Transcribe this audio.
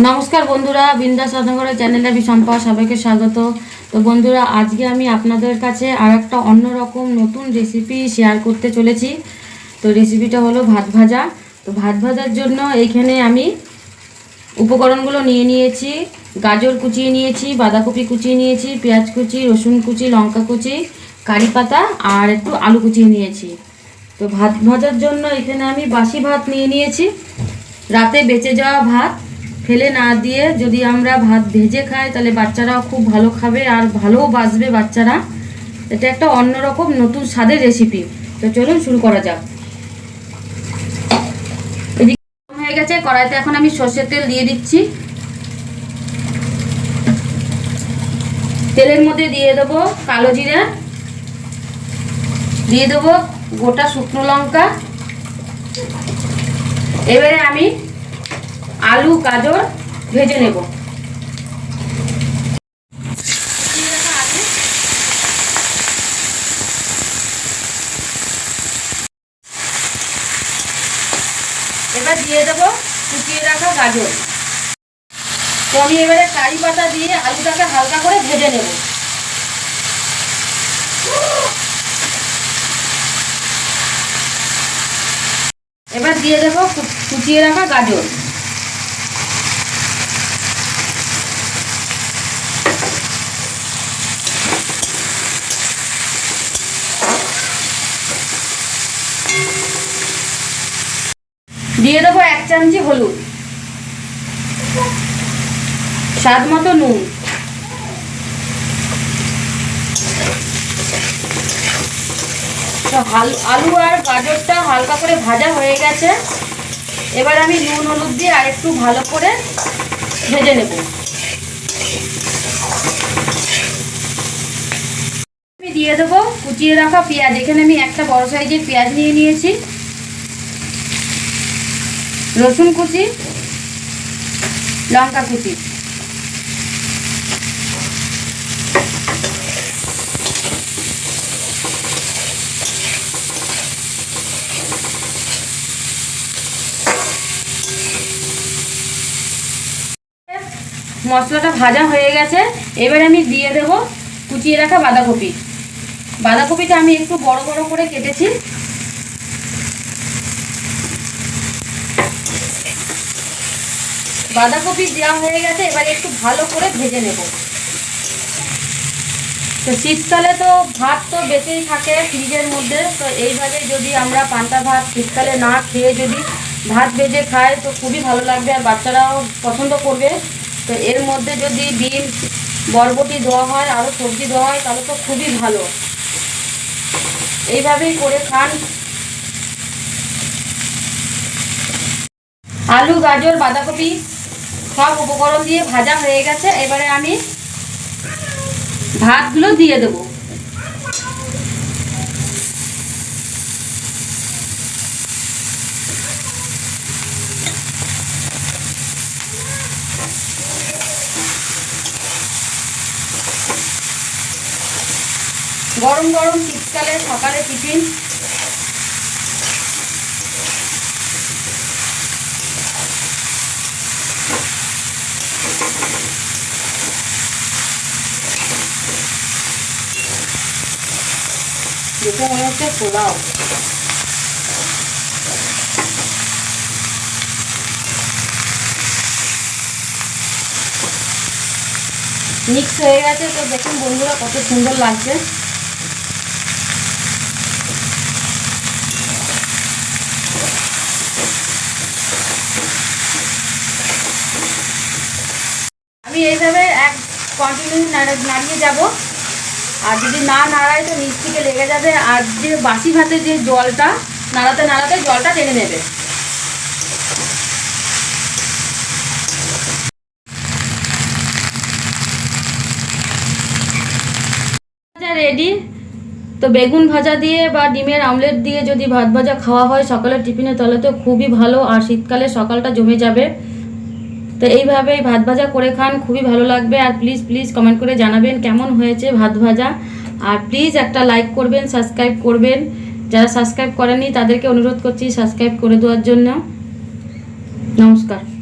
নমস্কার বন্ধুরা, বিন্দাস রান্নাঘরের চ্যানেলে আমি সম্পা, সবাইকে স্বাগত। তো বন্ধুরা, আজকে আমি আপনাদের কাছে আর একটা অন্যরকম নতুন রেসিপি শেয়ার করতে চলেছি। তো রেসিপিটা হলো ভাত ভাজা। তো ভাত ভাজার জন্য এইখানে আমি উপকরণগুলো নিয়ে নিয়েছি। গাজর কুচিয়ে নিয়েছি, বাঁধাকপি কুচিয়ে নিয়েছি, পেঁয়াজ কুচি, রসুন কুচি, লঙ্কা কুচি, কারি পাতা আর একটু আলু কুচিয়ে নিয়েছি। তো ভাত ভাজার জন্য এখানে আমি বাসি ভাত নিয়ে নিয়েছি। রাতে বেঁচে যাওয়া ভাত ফেলে না দিয়ে যদি আমরা ভাত ভেজে খাই তাহলে বাচ্চারাও খুব ভালো খাবে আর ভালোও বাঁচবে বাচ্চারা। এটা একটা অন্যরকম নতুন স্বাদের রেসিপি। তো চলুন শুরু করা যাক। এদিকে হয়ে গেছে কড়াইতে, এখন আমি সর্ষের তেল দিয়ে দিচ্ছি। তেলের মধ্যে দিয়ে দেবো কালো জিরা, দিয়ে দেবো গোটা শুকনো লঙ্কা। এবারে আমি আলু গাজর ভেজে নেব। এবার দিয়ে দেবো কুচিয়ে রাখা গাজর। তো আমি এবারে কারি পাতা দিয়ে আলুটাকে হালকা করে ভেজে নেব। এবার দিয়ে দেবো কুচিয়ে রাখা গাজর। দিয়ে দেবো 1 চামচি হলুদ, স্বাদ মতো নুন। তো আলু আর গাজরটা হালকা করে ভাজা হয়ে গেছে। এবার আমি নুন হলুদ দিয়ে আরেকটু ভালো করে ভেজে নেব। আমি দিয়ে দেবো কুচিয়ে রাখা পেঁয়াজ। এখানে আমি একটা বড় সাইজের পেঁয়াজ নিয়ে নিয়েছি, রসুন কুচি, লঙ্কা কুচি। মশলাটা ভাজা হয়ে গেছে। এবার আমি দিয়ে দেব কুচিয়ে রাখা বাঁধাকপি। বাঁধাকপিটা আমি একটু বড় বড় করে কেটেছি। বাঁধাকপি দেওয়া হয়ে গেছে, এবার একটু ভালো করে ভেজে নেব। তো শীতকালে তো ভাত তো বেঁচেই থাকে ফ্রিজের মধ্যে। তো এইভাবে যদি আমরা পান্তা ভাত শীতকালে না খেয়ে যদি ভাত ভেজে খাই তো খুবই ভালো লাগবে আর বাচ্চারাও পছন্দ করবে। তো এর মধ্যে যদি ডিম, বরবটি দেওয়া হয়, আরও সবজি দেওয়া হয় তাহলে তো খুবই ভালো। এইভাবেই করে খান। আলু গাজর বাঁধাকপি সব উপকরণ দিয়ে ভাজা হয়ে গেছে। এবারে আমি ভাতগুলো দিয়ে দেবো। গরম গরম শীতকালে সকালে টিফিন। দেখে মনে হচ্ছে পোলাও। মিক্স হয়ে গেছে। তো দেখুন বন্ধুরা কত সুন্দর লাগছে। আমি এইভাবে কন্টিনিউ নাড়িয়ে যাব। আর যদি না নাড়াই তো নিচ থেকে লেগে যাবে। আর যে বাসি ভাতের যে জলটা নাড়াতে নাড়াতে জলটা টেনে নেবে। রেডি। তো বেগুন ভাজা দিয়ে বা ডিমের আমলেট দিয়ে যদি ভাত ভাজা খাওয়া হয় সকালের টিফিনে তাহলে তো খুবই ভালো আর শীতকালে সকালটা জমে যাবে। তো এইভাবেই ভাত ভাজা করে খান, খুবই ভালো লাগবে। আর প্লিজ প্লিজ কমেন্ট করে জানাবেন কেমন হয়েছে ভাত ভাজা। আর প্লিজ একটা লাইক করবেন, সাবস্ক্রাইব করবেন। যারা সাবস্ক্রাইব করেননি তাদেরকে অনুরোধ করছি সাবস্ক্রাইব করে দেওয়ার জন্য। নমস্কার।